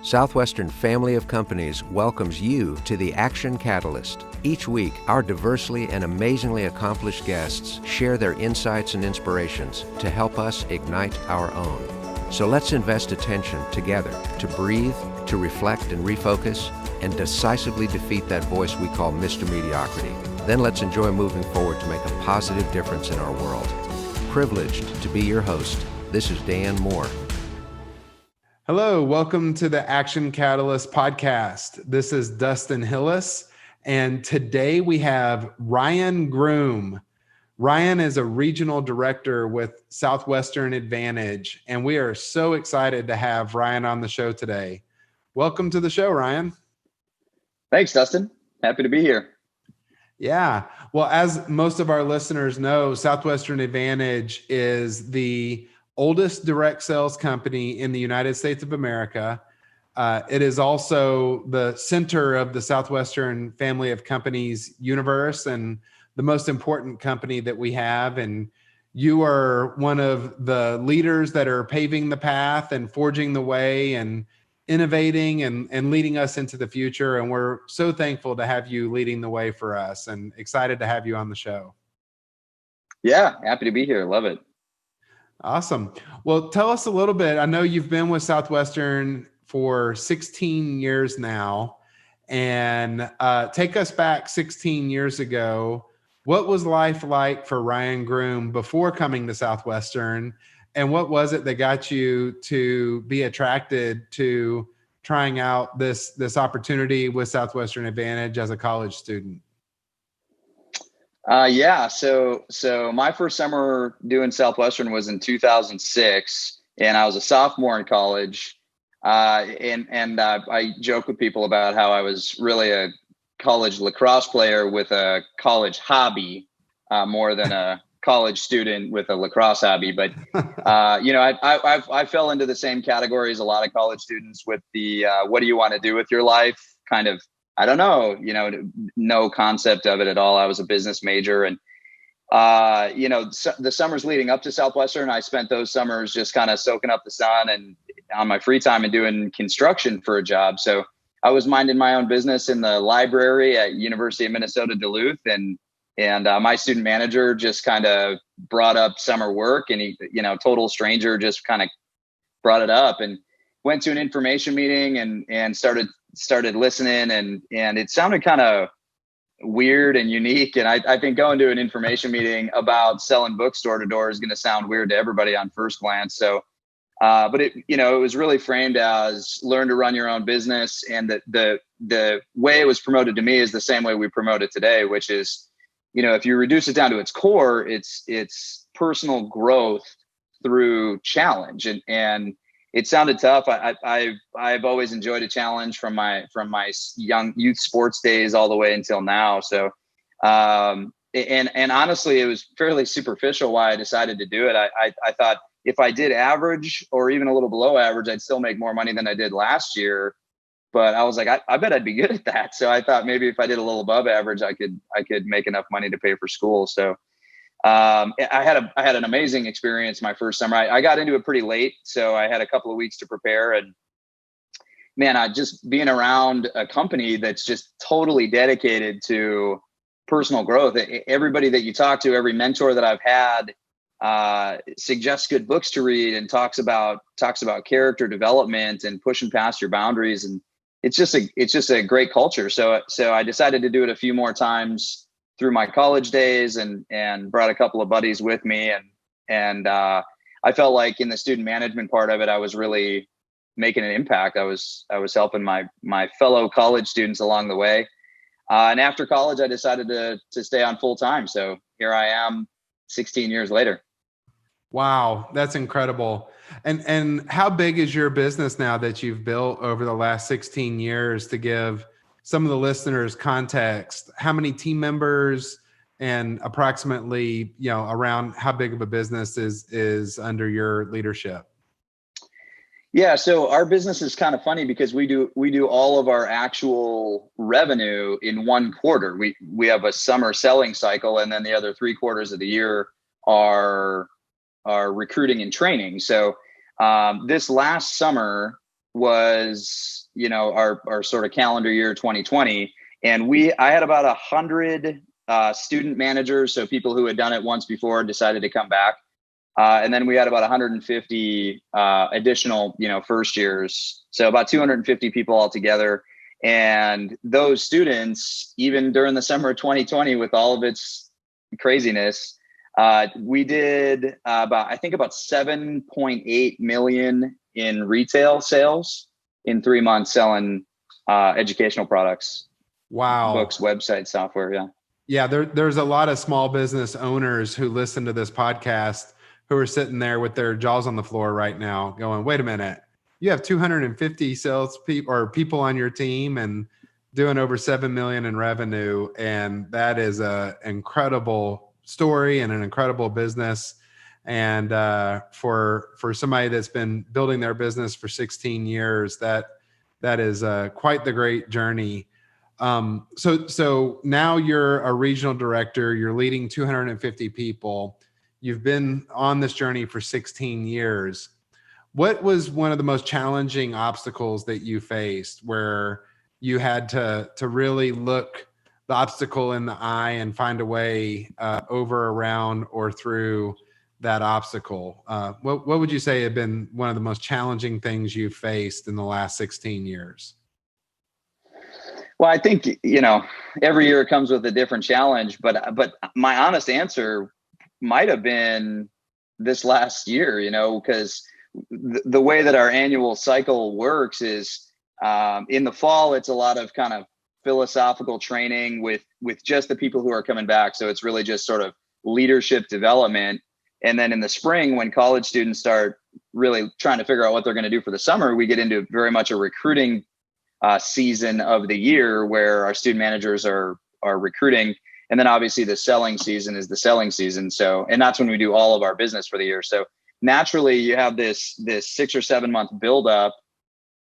Southwestern Family of Companies welcomes you to the Action Catalyst. Each week, our diversely and amazingly accomplished guests share their insights and inspirations to help us ignite our own. So let's invest attention together to breathe, to reflect and refocus, and decisively defeat that voice we call Mr. Mediocrity. Then let's enjoy moving forward to make a positive difference in our world. Privileged to be your host, this is Dan Moore. Hello, welcome to the Action Catalyst podcast. This is Dustin Hillis, and today we have Ryan Groom. Ryan is a regional director with Southwestern Advantage, and we are so excited to have Ryan on the show today. Welcome to the show, Ryan. Thanks, Dustin. Happy to be here. Yeah. Well, as most of our listeners know, Southwestern Advantage is the oldest direct sales company in the United States of America. It is also the center of the Southwestern Family of Companies universe and the most important company that we have. And you are one of the leaders that are paving the path and forging the way and innovating and leading us into the future. And we're so thankful to have you leading the way for us and excited to have you on the show. Yeah, happy to be here. Love it. Awesome. Well, tell us a little bit. I know you've been with Southwestern for 16 years now, and take us back 16 years ago. What was life like for Ryan Groom before coming to Southwestern, and what was it that got you to be attracted to trying out this opportunity with Southwestern Advantage as a college student? So my first summer doing Southwestern was in 2006, and I was a sophomore in college. I joke with people about how I was really a college lacrosse player with a college hobby, more than a college student with a lacrosse hobby. But I fell into the same category as a lot of college students with the what do you want to do with your life kind of. I don't know, no concept of it at all. I was a business major, and the summers leading up to Southwestern, I spent those summers just kind of soaking up the sun and on my free time and doing construction for a job. So I was minding my own business in the library at University of Minnesota Duluth, and my student manager just kind of brought up summer work, and he, total stranger, just kind of brought it up, and went to an information meeting and started listening, and it sounded kind of weird and unique. And I think going to an information meeting about selling books door to door is going to sound weird to everybody on first glance. So, but it was really framed as learn to run your own business. And the way it was promoted to me is the same way we promote it today, which is, if you reduce it down to its core, it's personal growth through challenge. And it sounded tough. I've always enjoyed a challenge from my young youth sports days all the way until now. So, and honestly, it was fairly superficial why I decided to do it. I thought if I did average or even a little below average, I'd still make more money than I did last year. But I was like, I bet I'd be good at that. So I thought maybe if I did a little above average, I could make enough money to pay for school. So I had an amazing experience my first summer. I got into it pretty late, so I had a couple of weeks to prepare. And man, just being around a company that's just totally dedicated to personal growth. Everybody that you talk to, every mentor that I've had, suggests good books to read and talks about character development and pushing past your boundaries. And it's just a great culture. So I decided to do it a few more times through my college days and brought a couple of buddies with me. And I felt like in the student management part of it, I was really making an impact. I was helping my fellow college students along the way. And after college, I decided to stay on full time. So here I am 16 years later. Wow. That's incredible. And how big is your business now that you've built over the last 16 years, to give some of the listeners context? How many team members and approximately, around how big of a business is under your leadership? Yeah. So our business is kind of funny because we do all of our actual revenue in one quarter. We have a summer selling cycle, and then the other 3 quarters of the year are recruiting and training. So this last summer, was, our sort of calendar year 2020. And I had about 100 student managers. So people who had done it once before decided to come back. And then we had about 150 additional, first years. So about 250 people altogether. And those students, even during the summer of 2020, with all of its craziness, we did about 7.8 million in retail sales in 3 months selling educational products. Wow. Books, websites, software. Yeah. Yeah. There's a lot of small business owners who listen to this podcast who are sitting there with their jaws on the floor right now going, wait a minute, you have 250 sales people on your team and doing over 7 million in revenue. And that is an incredible story and an incredible business. And for somebody that's been building their business for 16 years, that is quite the great journey. So now you're a regional director, you're leading 250 people. You've been on this journey for 16 years. What was one of the most challenging obstacles that you faced where you had to really look the obstacle in the eye and find a way over, around, or through that obstacle? What would you say have been one of the most challenging things you've faced in the last 16 years? Well, I think, every year it comes with a different challenge, but my honest answer might have been this last year, because the way that our annual cycle works is in the fall, it's a lot of kind of philosophical training with just the people who are coming back. So it's really just sort of leadership development. And then in the spring, when college students start really trying to figure out what they're going to do for the summer, we get into very much a recruiting season of the year where our student managers are recruiting. And then obviously the selling season is the selling season. So, and that's when we do all of our business for the year. So naturally you have this 6 or 7 month buildup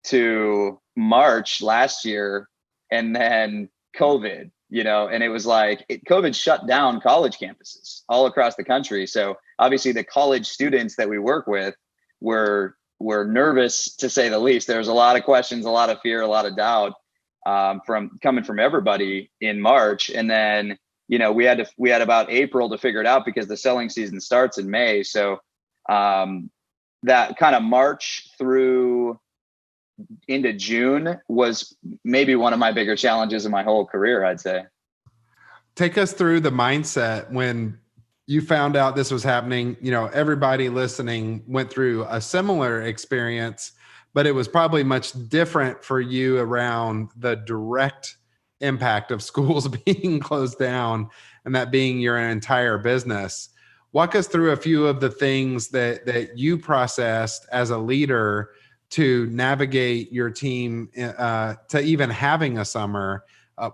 to March last year, and then COVID, and it was like COVID shut down college campuses all across the country. So obviously the college students that we work with were nervous, to say the least. There was a lot of questions, a lot of fear, a lot of doubt coming from everybody in March. And then, we had about April to figure it out because the selling season starts in May. So that kind of March through into June was maybe one of my bigger challenges in my whole career, I'd say. Take us through the mindset when you found out this was happening. Everybody listening went through a similar experience, but it was probably much different for you around the direct impact of schools being closed down and that being your entire business. Walk us through a few of the things that you processed as a leader to navigate your team to even having a summer.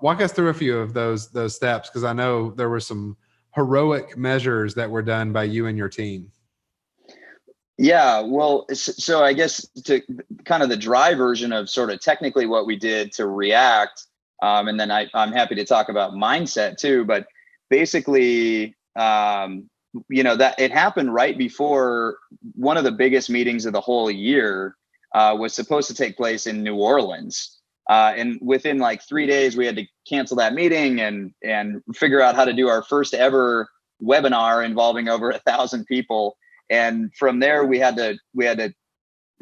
Walk us through a few of those steps, because I know there were some heroic measures that were done by you and your team. Yeah, well, so I guess to kind of the dry version of sort of technically what we did to react, and then I'm happy to talk about mindset too, but basically, that it happened right before one of the biggest meetings of the whole year was supposed to take place in New Orleans. And within like 3 days, we had to cancel that meeting and figure out how to do our first ever webinar involving over 1,000 people. And from there, we had to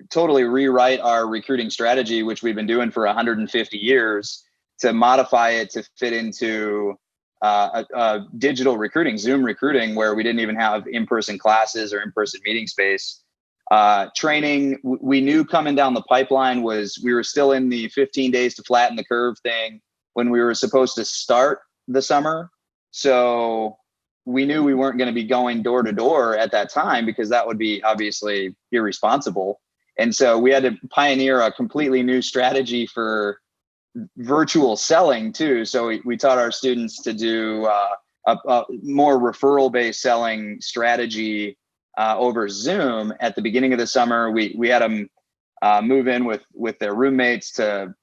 totally rewrite our recruiting strategy, which we've been doing for 150 years, to modify it to fit into digital recruiting, Zoom recruiting, where we didn't even have in-person classes or in-person meeting space. Training, we knew coming down the pipeline we were still in the 15 days to flatten the curve thing when we were supposed to start the summer. So we knew we weren't going to be going door to door at that time because that would be obviously irresponsible. And so we had to pioneer a completely new strategy for virtual selling too. So we taught our students to do a more referral-based selling strategy over Zoom at the beginning of the summer. We had them move in with their roommates to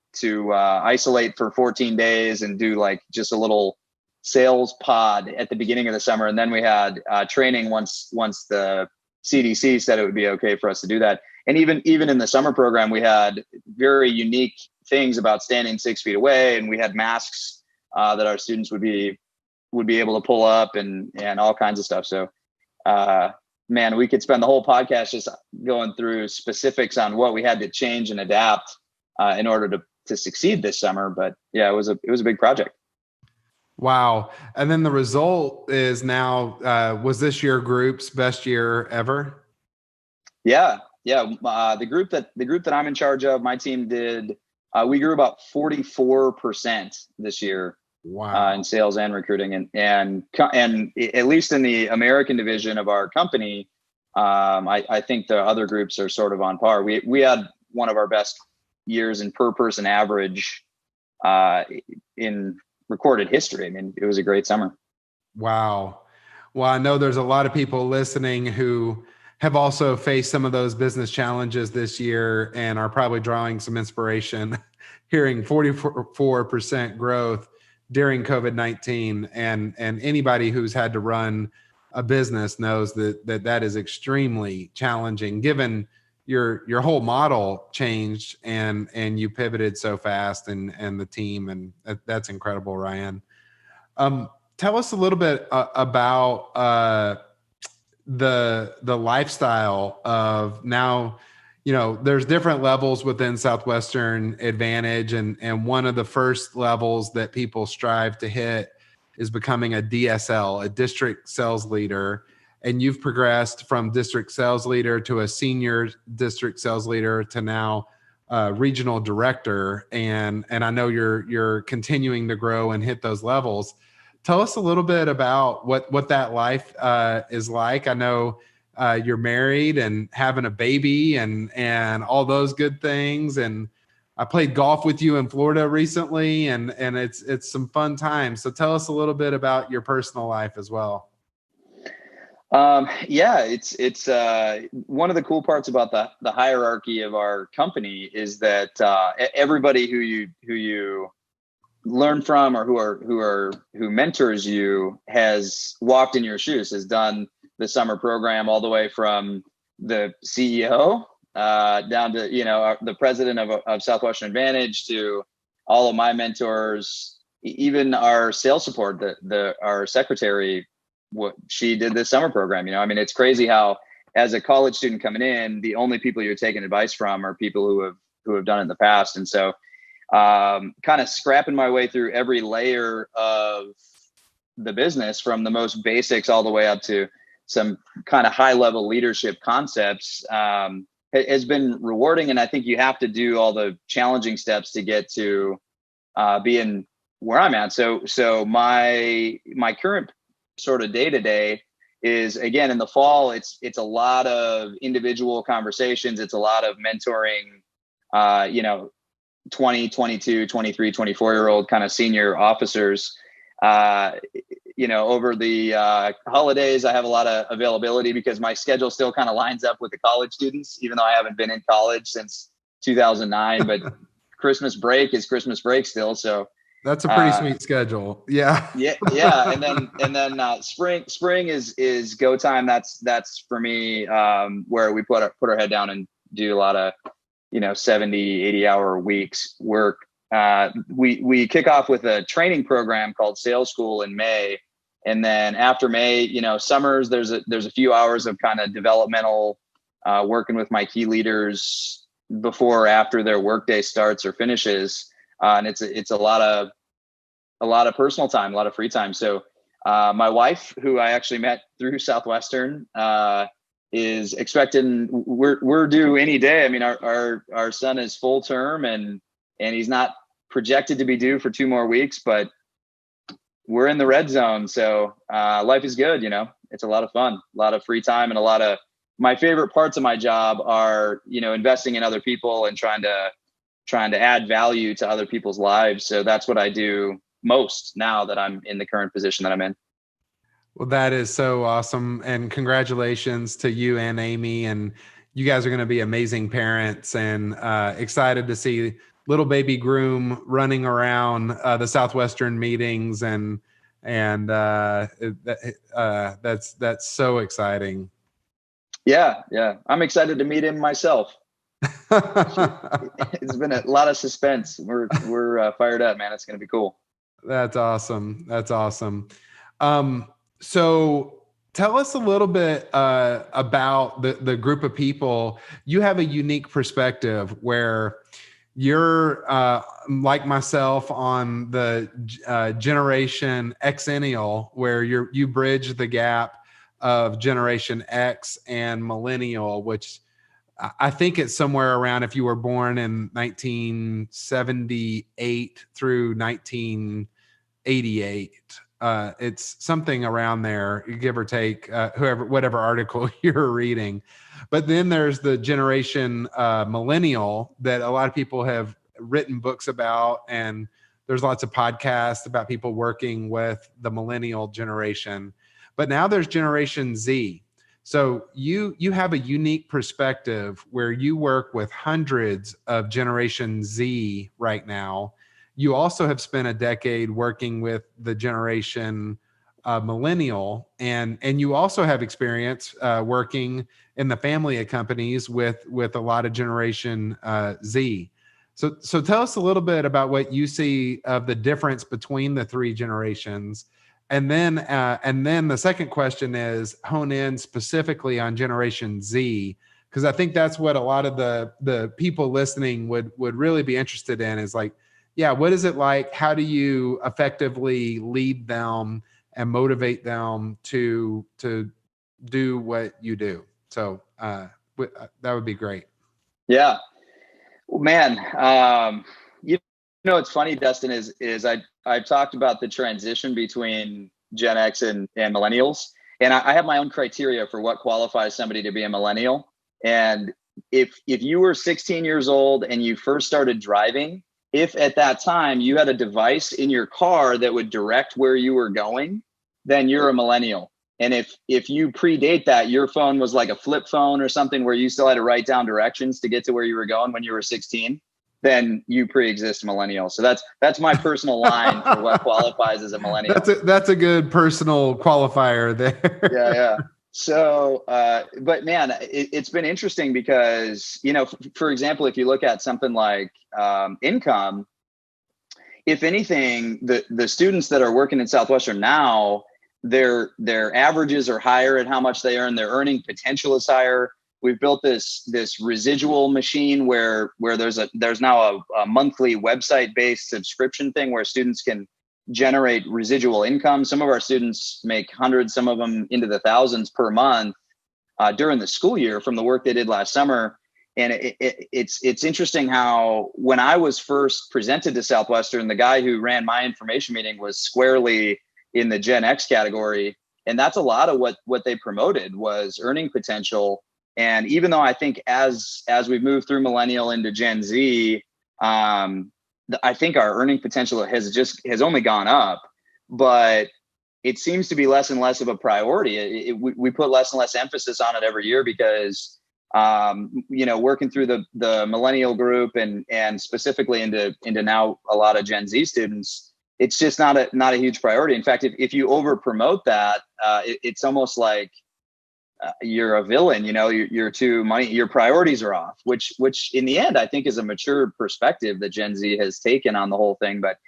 isolate for 14 days and do like just a little sales pod at the beginning of the summer. And then we had training once the CDC said it would be okay for us to do that. And even in the summer program, we had very unique things about standing 6 feet away, and we had masks that our students would be able to pull up, and all kinds of stuff. So, man, we could spend the whole podcast just going through specifics on what we had to change and adapt in order to succeed this summer. But yeah, it was a big project. Wow. And then the result is now, was this your group's best year ever? Yeah. The group that I'm in charge of, my team did, we grew about 44% this year. Wow. In sales and recruiting, and at least in the American division of our company, I think the other groups are sort of on par. We had one of our best years in per person average in recorded history. I mean, it was a great summer. Wow. Well, I know there's a lot of people listening who have also faced some of those business challenges this year and are probably drawing some inspiration hearing 44% growth during COVID-19, and anybody who's had to run a business knows that is extremely challenging, given your whole model changed and you pivoted so fast, and the team, and that's incredible, Ryan. Tell us a little bit about the lifestyle of now. There's different levels within Southwestern Advantage, and one of the first levels that people strive to hit is becoming a DSL, a district sales leader. And you've progressed from district sales leader to a senior district sales leader to now regional director. And I know you're continuing to grow and hit those levels. Tell us a little bit about what that life is like. I know you're married and having a baby and all those good things. And I played golf with you in Florida recently, and it's some fun times. So tell us a little bit about your personal life as well. Yeah, it's one of the cool parts about the hierarchy of our company is that everybody who you learn from, or who mentors you, has walked in your shoes, has done the summer program, all the way from the CEO down to the president of Southwestern Advantage, to all of my mentors, even our sales support, our secretary. What she did this summer program. I mean, it's crazy how, as a college student coming in, the only people you're taking advice from are people who have done it in the past. And so kind of scrapping my way through every layer of the business, from the most basics all the way up to some kind of high level leadership concepts, has been rewarding. And I think you have to do all the challenging steps to get to being where I'm at. So my current sort of day to day is, again, in the fall, it's a lot of individual conversations. It's a lot of mentoring, 20, 22, 23, 24-year-old kind of senior officers. Over the holidays, I have a lot of availability because my schedule still kind of lines up with the college students, even though I haven't been in college since 2009, but Christmas break is Christmas break still. So that's a pretty sweet schedule. Yeah. Yeah. And then spring is go time. That's for me, where we put our head down and do a lot of, 70, 80 hour weeks work. We kick off with a training program called Sales School in May. And then after May, summers, there's a few hours of kind of developmental, working with my key leaders before or after their workday starts or finishes. And it's a lot of personal time, a lot of free time. So my wife, who I actually met through Southwestern, is expecting, we're due any day. I mean, our son is full term and he's not projected to be due for 2 more weeks, but we're in the red zone. So life is good. It's a lot of fun, a lot of free time, and a lot of my favorite parts of my job are, investing in other people and trying to add value to other people's lives. So that's what I do most now that I'm in the current position that I'm in. Well, that is so awesome. And congratulations to you and Amy. And you guys are going to be amazing parents, and excited to see little baby Groom running around the Southwestern meetings. And that's so exciting. Yeah. I'm excited to meet him myself. It's been a lot of suspense. We're fired up, man. It's going to be cool. That's awesome. That's awesome. So tell us a little bit about the group of people. You have a unique perspective where you're like myself on the generation Xennial, where you bridge the gap of Generation X and Millennial, which I think it's somewhere around, if you were born in 1978 through 1988. It's something around there, give or take, whatever article you're reading. But then there's the generation millennial that a lot of people have written books about, and there's lots of podcasts about people working with the millennial generation. But now there's Generation Z. So you have a unique perspective where you work with hundreds of Generation Z right now. You also have spent a decade working with the generation millennial, and you also have experience working in the family of companies with a lot of Generation Z. So tell us a little bit about what you see of the difference between the three generations. And then the second question is hone in specifically on Generation Z, because I think that's what a lot of the people listening would really be interested in, is like, yeah, what is it like? How do you effectively lead them and motivate them to do what you do? So that would be great. Yeah, well, man. You know, it's funny, Dustin, is I've talked about the transition between Gen X and millennials, and I have my own criteria for what qualifies somebody to be a millennial. And if you were 16 years old and you first started driving, if at that time you had a device in your car that would direct where you were going, then you're a millennial. And if you predate that, your phone was like a flip phone or something where you still had to write down directions to get to where you were going when you were 16, then you pre-exist millennial. So that's my personal line for what qualifies as a millennial. That's a good personal qualifier there. Yeah. So, but man, it's been interesting because, you know, for example, if you look at something like income, if anything, the students that are working in Southwestern now, their averages are higher at how much they earn. Their earning potential is higher. We've built this residual machine where there's now a monthly website-based subscription thing where students can generate residual income. Some of our students make hundreds, some of them into the thousands per month during the school year from the work they did last summer. And it's interesting how when I was first presented to Southwestern, the guy who ran my information meeting was squarely in the Gen X category. And that's a lot of what they promoted was earning potential. And even though I think as we move through millennial into Gen Z, I think our earning potential has only gone up, but it seems to be less and less of a priority. We put less and less emphasis on it every year because, you know, working through the millennial group and specifically into now a lot of Gen Z students, it's just not a huge priority. In fact, if you over promote that, it's almost like you're a villain. You know, you're too money. Your priorities are off, which in the end I think is a mature perspective that Gen Z has taken on the whole thing. But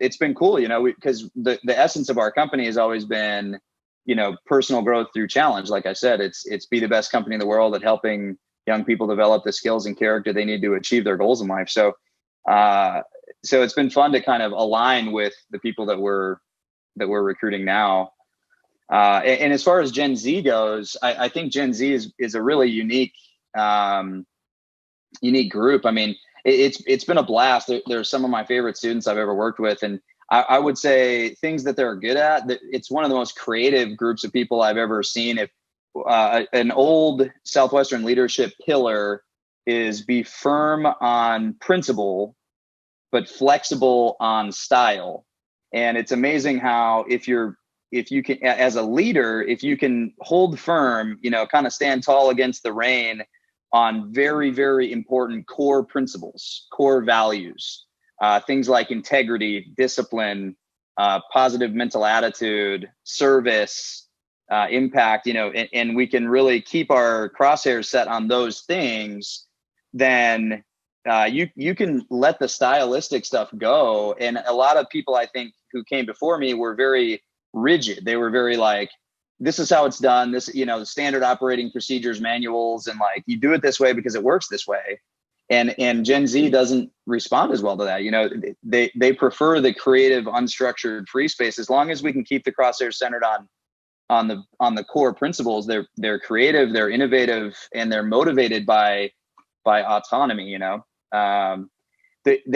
it's been cool, you know, because the essence of our company has always been, you know, personal growth through challenge. Like I said, it's be the best company in the world at helping young people develop the skills and character they need to achieve their goals in life. So it's been fun to kind of align with the people that we're recruiting now. And as far as Gen Z goes, I think Gen Z is a really unique group. I mean, it's been a blast. They're some of my favorite students I've ever worked with. And I would say things that they're good at, it's one of the most creative groups of people I've ever seen. If an old Southwestern leadership pillar is be firm on principle, but flexible on style. And it's amazing how if you can, as a leader, if you can hold firm, you know, kind of stand tall against the rain on very, very important core principles, core values, things like integrity, discipline, positive mental attitude, service, impact, and we can really keep our crosshairs set on those things, then you can let the stylistic stuff go. And a lot of people, I think, who came before me were very rigid. They were very like, this is how it's done. This, standard operating procedures, manuals, and like, you do it this way because it works this way. And Gen Z doesn't respond as well to that. They prefer the creative, unstructured free space. As long as we can keep the crosshairs centered on the core principles, they're creative, they're innovative, and they're motivated by autonomy. If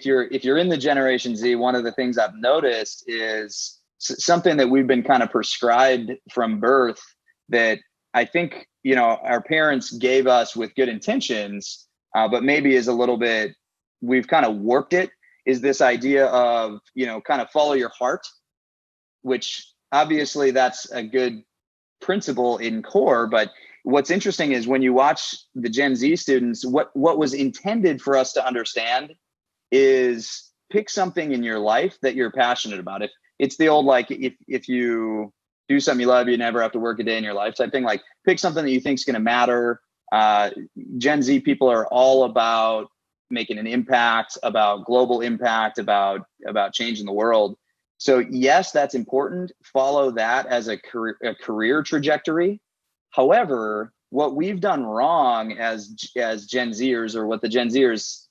you're in the Generation Z, one of the things I've noticed is something that we've been kind of prescribed from birth, that I think, our parents gave us with good intentions, but maybe is a little bit, we've kind of warped it, is this idea of, kind of follow your heart, which obviously that's a good principle in core. But what's interesting is when you watch the Gen Z students, what was intended for us to understand is pick something in your life that you're passionate about. If it's the old, like, if you do something you love, you never have to work a day in your life type thing. Like, pick something that you think is going to matter. Gen Z people are all about making an impact, about global impact, about changing the world. So yes, that's important. Follow that as a career trajectory. However, what we've done wrong as Gen Zers, or what the Gen Zers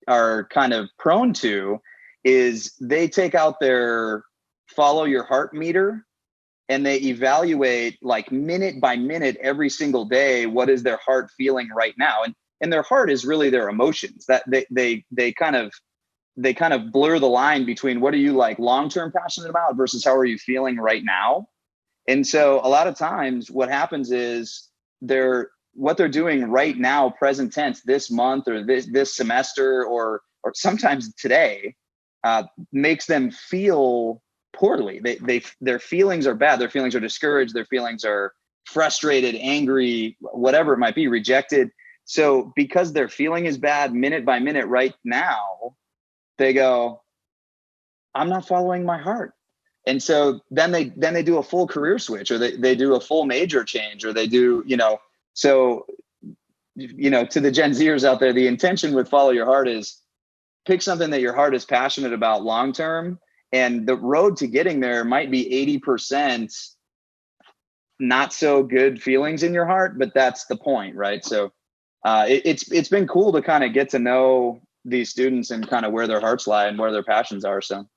are kind of prone to, is they take out their follow your heart meter and they evaluate, like, minute by minute every single day, what is their heart feeling right now? And their heart is really their emotions. That they kind of blur the line between what are you, like, long-term passionate about versus how are you feeling right now. And so a lot of times what happens is what they're doing right now, present tense, this month or this semester, or sometimes today, makes them feel poorly. Their feelings are bad. Their feelings are discouraged. Their feelings are frustrated, angry, whatever it might be, rejected. So because their feeling is bad minute by minute right now, they go, I'm not following my heart. And so then they do a full career switch, or they do a full major change, or they do, so, to the Gen Zers out there, the intention with follow your heart is pick something that your heart is passionate about long-term. And the road to getting there might be 80% not so good feelings in your heart, but that's the point, right? So it's been cool to kind of get to know these students and kind of where their hearts lie and where their passions are. So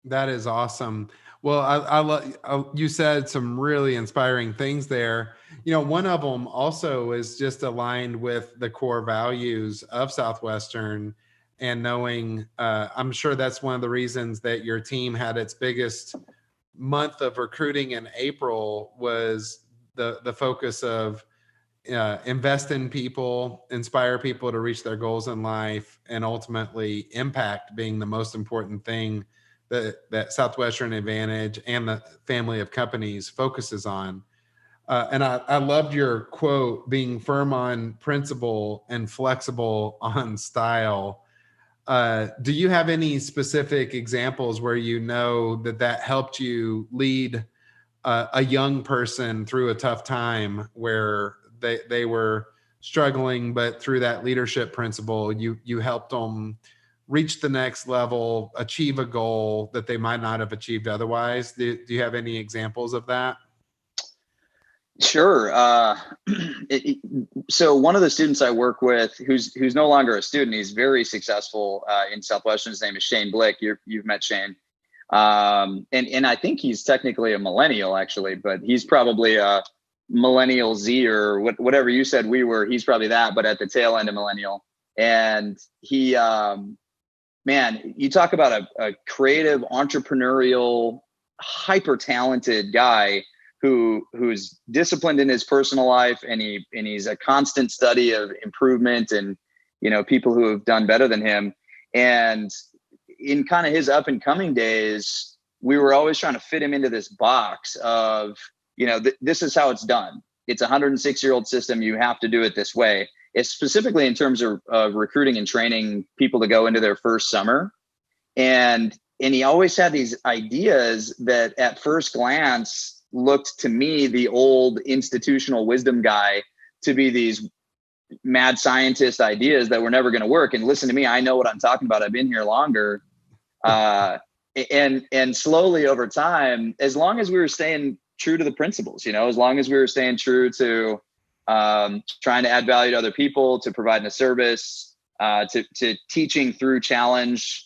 that is awesome. Well, I you said some really inspiring things there. One of them also is just aligned with the core values of Southwestern, and knowing, I'm sure that's one of the reasons that your team had its biggest month of recruiting in April, was the focus of invest in people, inspire people to reach their goals in life, and ultimately impact being the most important thing that Southwestern Advantage and the family of companies focuses on. And I loved your quote, being firm on principle and flexible on style. Do you have any specific examples where that helped you lead a young person through a tough time, where they were struggling, but through that leadership principle, you helped them reach the next level, achieve a goal that they might not have achieved otherwise? Do you have any examples of that? Sure. So one of the students I work with, who's no longer a student, he's very successful in Southwestern. His name is Shane Blick. You've met Shane. And I think he's technically a millennial, actually, but he's probably a millennial Z, or whatever you said we were. He's probably that, but at the tail end of millennial. And he, man, you talk about a creative, entrepreneurial, hyper talented guy who's disciplined in his personal life, and he's a constant study of improvement and, people who have done better than him. And in kind of his up and coming days, we were always trying to fit him into this box of, this is how it's done. It's a 106-year-old system. You have to do it this way. It's specifically in terms of recruiting and training people to go into their first summer. And he always had these ideas that at first glance looked to me, the old institutional wisdom guy, to be these mad scientist ideas that were never going to work. And listen to me, I know what I'm talking about. I've been here longer. And slowly over time, as long as we were staying true to the principles, as long as we were staying true to trying to add value to other people, to providing a service, to teaching through challenge,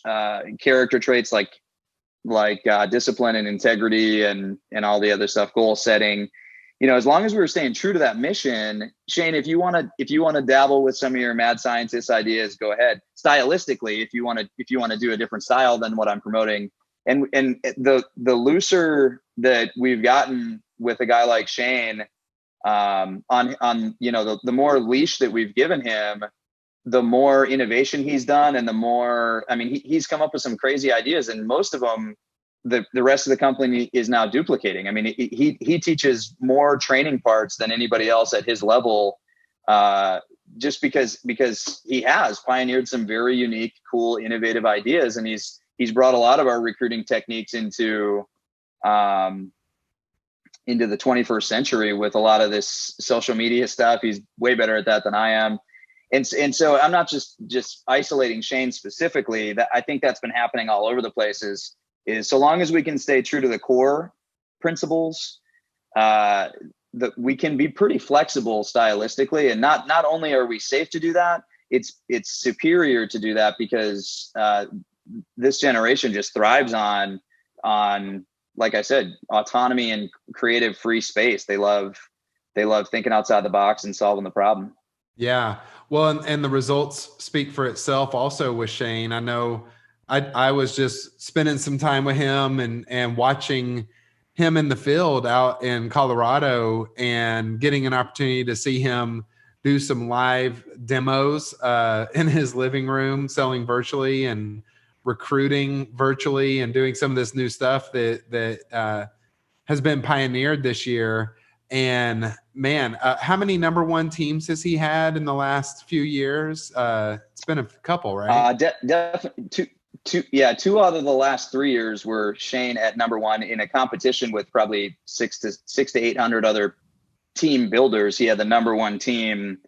character traits like discipline and integrity and all the other stuff, goal setting, as long as we were staying true to that mission. Shane, if you want to dabble with some of your mad scientist ideas, go ahead. Stylistically, if you want to do a different style than what I'm promoting, and the looser that we've gotten with a guy like Shane, on the more leash that we've given him, the more innovation he's done, and the more, he's come up with some crazy ideas, and most of them the rest of the company is now duplicating. He teaches more training parts than anybody else at his level, just because he has pioneered some very unique, cool, innovative ideas, and he's brought a lot of our recruiting techniques into the 21st century with a lot of this social media stuff. He's way better at that than I am. And so I'm not just isolating Shane specifically. That I think that's been happening all over the place is so long as we can stay true to the core principles, that we can be pretty flexible stylistically. And not only are we safe to do that, it's superior to do that because this generation just thrives on, like I said, autonomy and creative free space. They love thinking outside the box and solving the problem. Yeah. Well, and the results speak for itself also with Shane. I know I was just spending some time with him and watching him in the field out in Colorado and getting an opportunity to see him do some live demos in his living room, selling virtually and recruiting virtually and doing some of this new stuff that has been pioneered this year. And man, how many number one teams has he had in the last few years? It's been a couple, right? Definitely two out of the last 3 years were Shane at number one in a competition with probably 600 to 800 other team builders. He had the number one team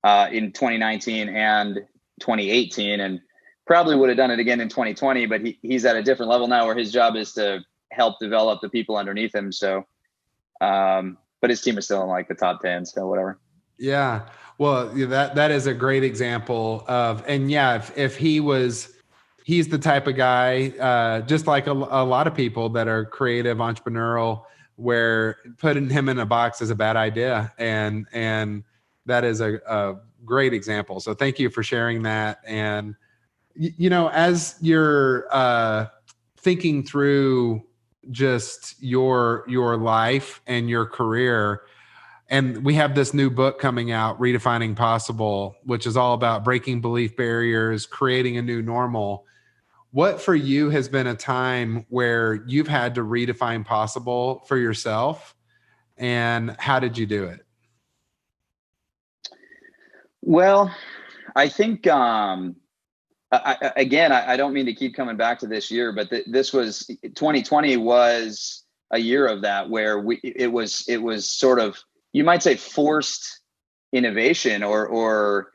in 2019 and 2018, and probably would have done it again in 2020. But he's at a different level now, where his job is to help develop the people underneath him. So. But his team is still in like the top 10, so whatever. Yeah. Well, that is a great example of, and yeah, if he's the type of guy, just like a lot of people that are creative, entrepreneurial, where putting him in a box is a bad idea. And that is a great example. So thank you for sharing that. And, as you're thinking through just your life and your career, and we have this new book coming out, Redefining Possible, which is all about breaking belief barriers, creating a new normal. What for you has been a time where you've had to redefine possible for yourself, and how did you do it? Well, I think I don't mean to keep coming back to this year, but this was 2020 was a year of that, where it was sort of, you might say, forced innovation, or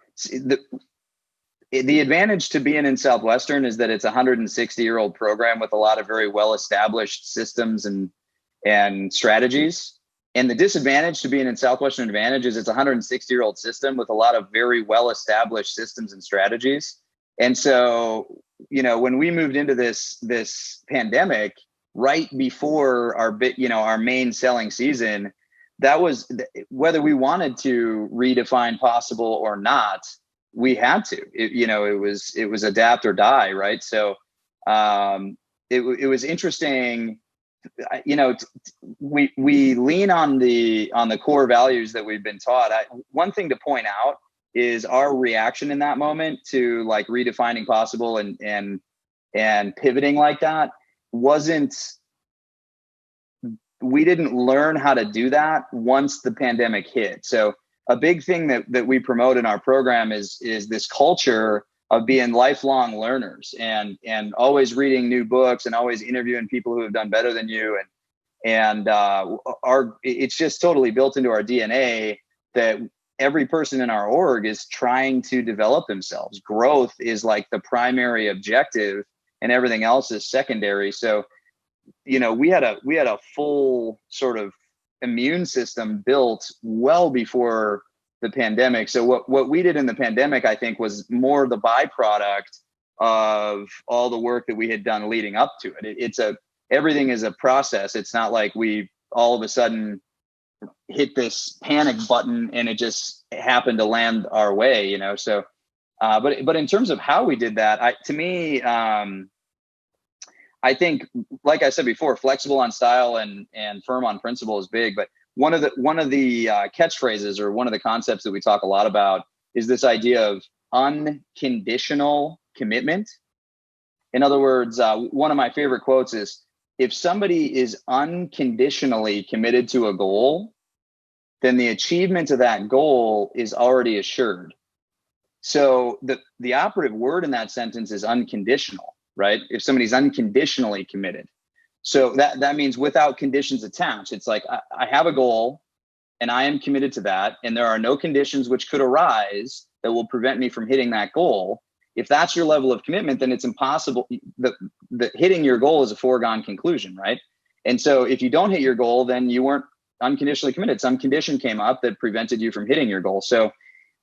the advantage to being in Southwestern is that it's a 160-year-old program with a lot of very well-established systems and strategies. And the disadvantage to being in Southwestern Advantage is it's a 160-year-old system with a lot of very well-established systems and strategies. And so, when we moved into this pandemic right before our main selling season, that was, whether we wanted to redefine possible or not, we had to. It was adapt or die, right? So it was interesting. We lean on the core values that we've been taught. One thing to point out is our reaction in that moment to like redefining possible and pivoting like that we didn't learn how to do that once the pandemic hit. So a big thing that we promote in our program is this culture of being lifelong learners and always reading new books and always interviewing people who have done better than you. And it's just totally built into our DNA that every person in our org is trying to develop themselves. Growth is like the primary objective and everything else is secondary. So, we had a full sort of immune system built well before the pandemic. So what we did in the pandemic, I think, was more the byproduct of all the work that we had done leading up to it. Everything is a process. It's not like we all of a sudden hit this panic button and it just happened to land our way, So, but in terms of how we did that, I think, like I said before, flexible on style and firm on principle is big. But one of the catchphrases, or one of the concepts that we talk a lot about, is this idea of unconditional commitment. In other words, one of my favorite quotes is, if somebody is unconditionally committed to a goal, then the achievement of that goal is already assured. So the operative word in that sentence is unconditional, right? If somebody's unconditionally committed. So that means without conditions attached. It's like, I have a goal and I am committed to that, and there are no conditions which could arise that will prevent me from hitting that goal. If that's your level of commitment, then it's impossible. The hitting your goal is a foregone conclusion, right? And so if you don't hit your goal, then you weren't unconditionally committed. Some condition came up that prevented you from hitting your goal. So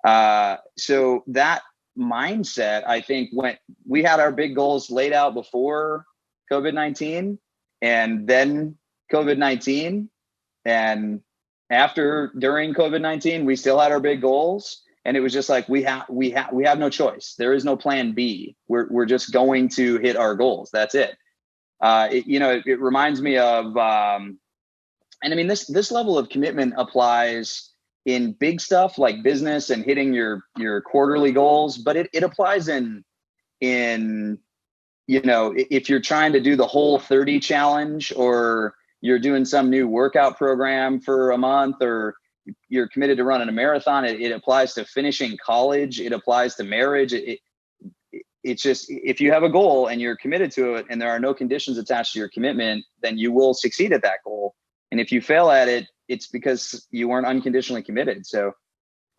that mindset, I think, when we had our big goals laid out before COVID-19, and then COVID-19, and during COVID-19, we still had our big goals. And it was just like, we have no choice. There is no plan B. We're just going to hit our goals. That's it. It reminds me of, and I mean, this level of commitment applies in big stuff like business and hitting your quarterly goals, but it applies in if you're trying to do the Whole30 challenge, or you're doing some new workout program for a month, or you're committed to running a marathon. It applies to finishing college. It applies to marriage. It's just, if you have a goal and you're committed to it and there are no conditions attached to your commitment, then you will succeed at that goal. And if you fail at it, it's because you weren't unconditionally committed. So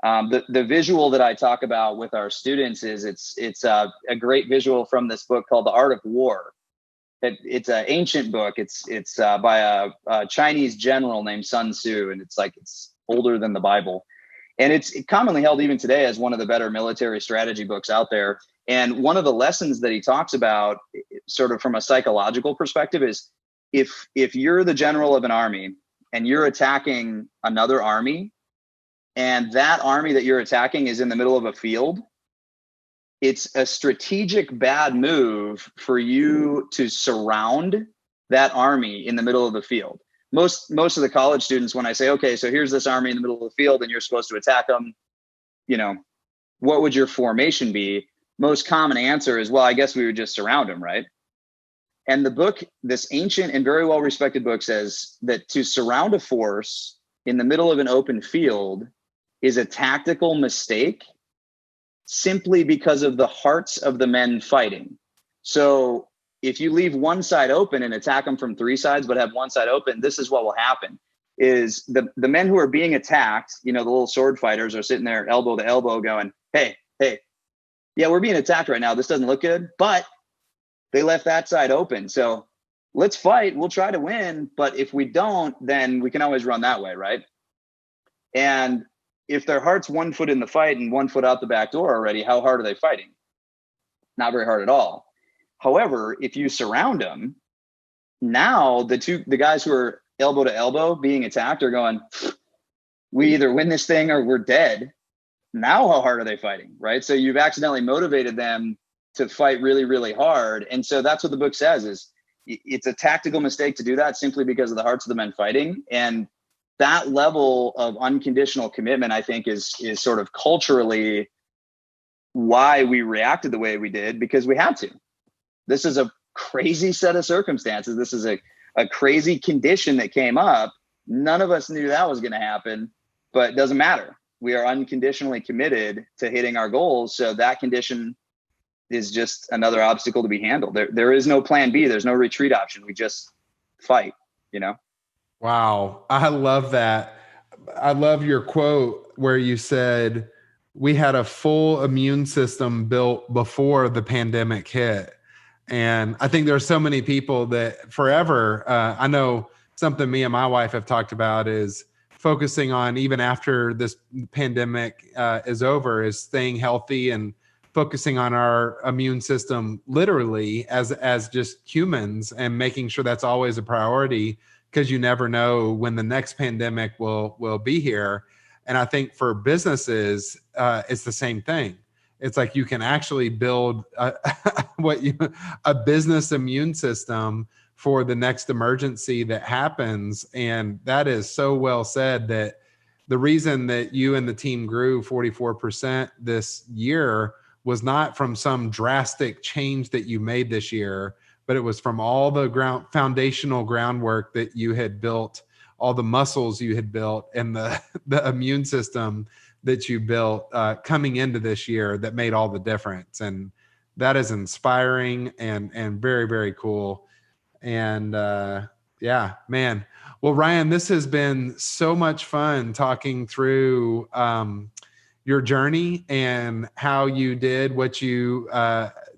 the visual that I talk about with our students is it's a great visual from this book called The Art of War. It's an ancient book. It's by a Chinese general named Sun Tzu, and it's older than the Bible. And it's commonly held even today as one of the better military strategy books out there. And one of the lessons that he talks about, sort of from a psychological perspective, is if you're the general of an army and you're attacking another army, and that army that you're attacking is in the middle of a field, it's a strategic bad move for you to surround that army in the middle of the field. Most of the college students, when I say, okay, so here's this army in the middle of the field and you're supposed to attack them, what would your formation be? Most common answer is, well, I guess we would just surround them, right? And the book, this ancient and very well respected book, says that to surround a force in the middle of an open field is a tactical mistake, simply because of the hearts of the men fighting. So if you leave one side open and attack them from three sides, but have one side open, this is what will happen: is the men who are being attacked, the little sword fighters, are sitting there elbow to elbow going, hey, yeah, we're being attacked right now. This doesn't look good, but they left that side open. So let's fight. We'll try to win. But if we don't, then we can always run that way, right? And if their heart's 1 foot in the fight and 1 foot out the back door already, how hard are they fighting? Not very hard at all. However, if you surround them, now the guys who are elbow to elbow being attacked are going, we either win this thing or we're dead. Now how hard are they fighting, right? So you've accidentally motivated them to fight really, really hard. And so that's what the book says, is it's a tactical mistake to do that simply because of the hearts of the men fighting. And that level of unconditional commitment, I think, is sort of culturally why we reacted the way we did, because we had to. This is a crazy set of circumstances. This is a crazy condition that came up. None of us knew that was going to happen, but it doesn't matter. We are unconditionally committed to hitting our goals. So that condition is just another obstacle to be handled. There is no plan B. There's no retreat option. We just fight, Wow. I love that. I love your quote where you said, we had a full immune system built before the pandemic hit. And I think there are so many people that forever, I know something me and my wife have talked about is focusing on, even after this pandemic is over, is staying healthy and focusing on our immune system literally as just humans, and making sure that's always a priority, because you never know when the next pandemic will be here. And I think for businesses, it's the same thing. It's like you can actually build a business immune system for the next emergency that happens. And that is so well said, that the reason that you and the team grew 44% this year was not from some drastic change that you made this year, but it was from all the foundational groundwork that you had built, all the muscles you had built, and the immune system that you built coming into this year that made all the difference. And that is inspiring and very, very cool. And yeah, man. Well, Ryan, this has been so much fun talking through your journey and how you did what you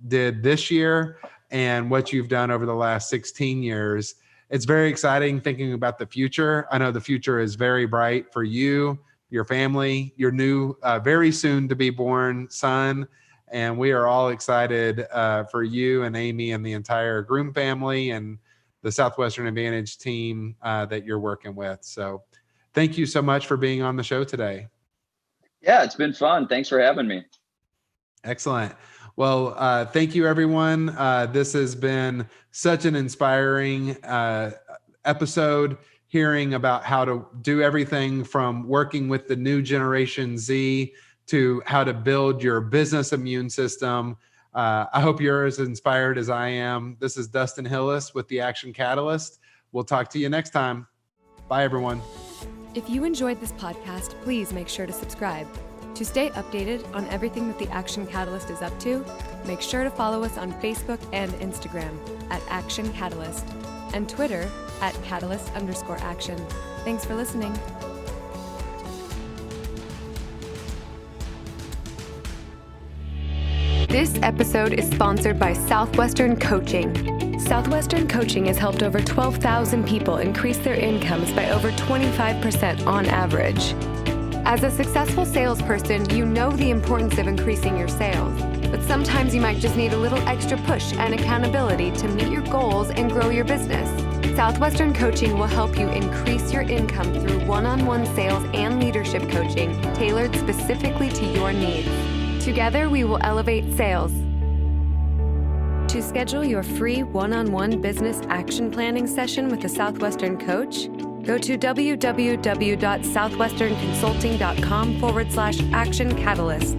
did this year and what you've done over the last 16 years. It's very exciting thinking about the future. I know the future is very bright for you, your family, your new, very soon to be born son. And we are all excited for you and Amy and the entire Groom family and the Southwestern Advantage team that you're working with. So thank you so much for being on the show today. Yeah, it's been fun. Thanks for having me. Excellent. Well, thank you, everyone. This has been such an inspiring episode, hearing about how to do everything from working with the new Generation Z to how to build your business immune system. I hope you're as inspired as I am. This is Dustin Hillis with the Action Catalyst. We'll talk to you next time. Bye, everyone. If you enjoyed this podcast, please make sure to subscribe. To stay updated on everything that the Action Catalyst is up to, make sure to follow us on Facebook and Instagram at Action Catalyst and Twitter at Catalyst_Action. Thanks for listening. This episode is sponsored by Southwestern Coaching. Southwestern Coaching has helped over 12,000 people increase their incomes by over 25% on average. As a successful salesperson, you know the importance of increasing your sales, but sometimes you might just need a little extra push and accountability to meet your goals and grow your business. Southwestern Coaching will help you increase your income through one-on-one sales and leadership coaching tailored specifically to your needs. Together, we will elevate sales. To schedule your free one-on-one business action planning session with a Southwestern coach, go to www.southwesternconsulting.com/action catalyst.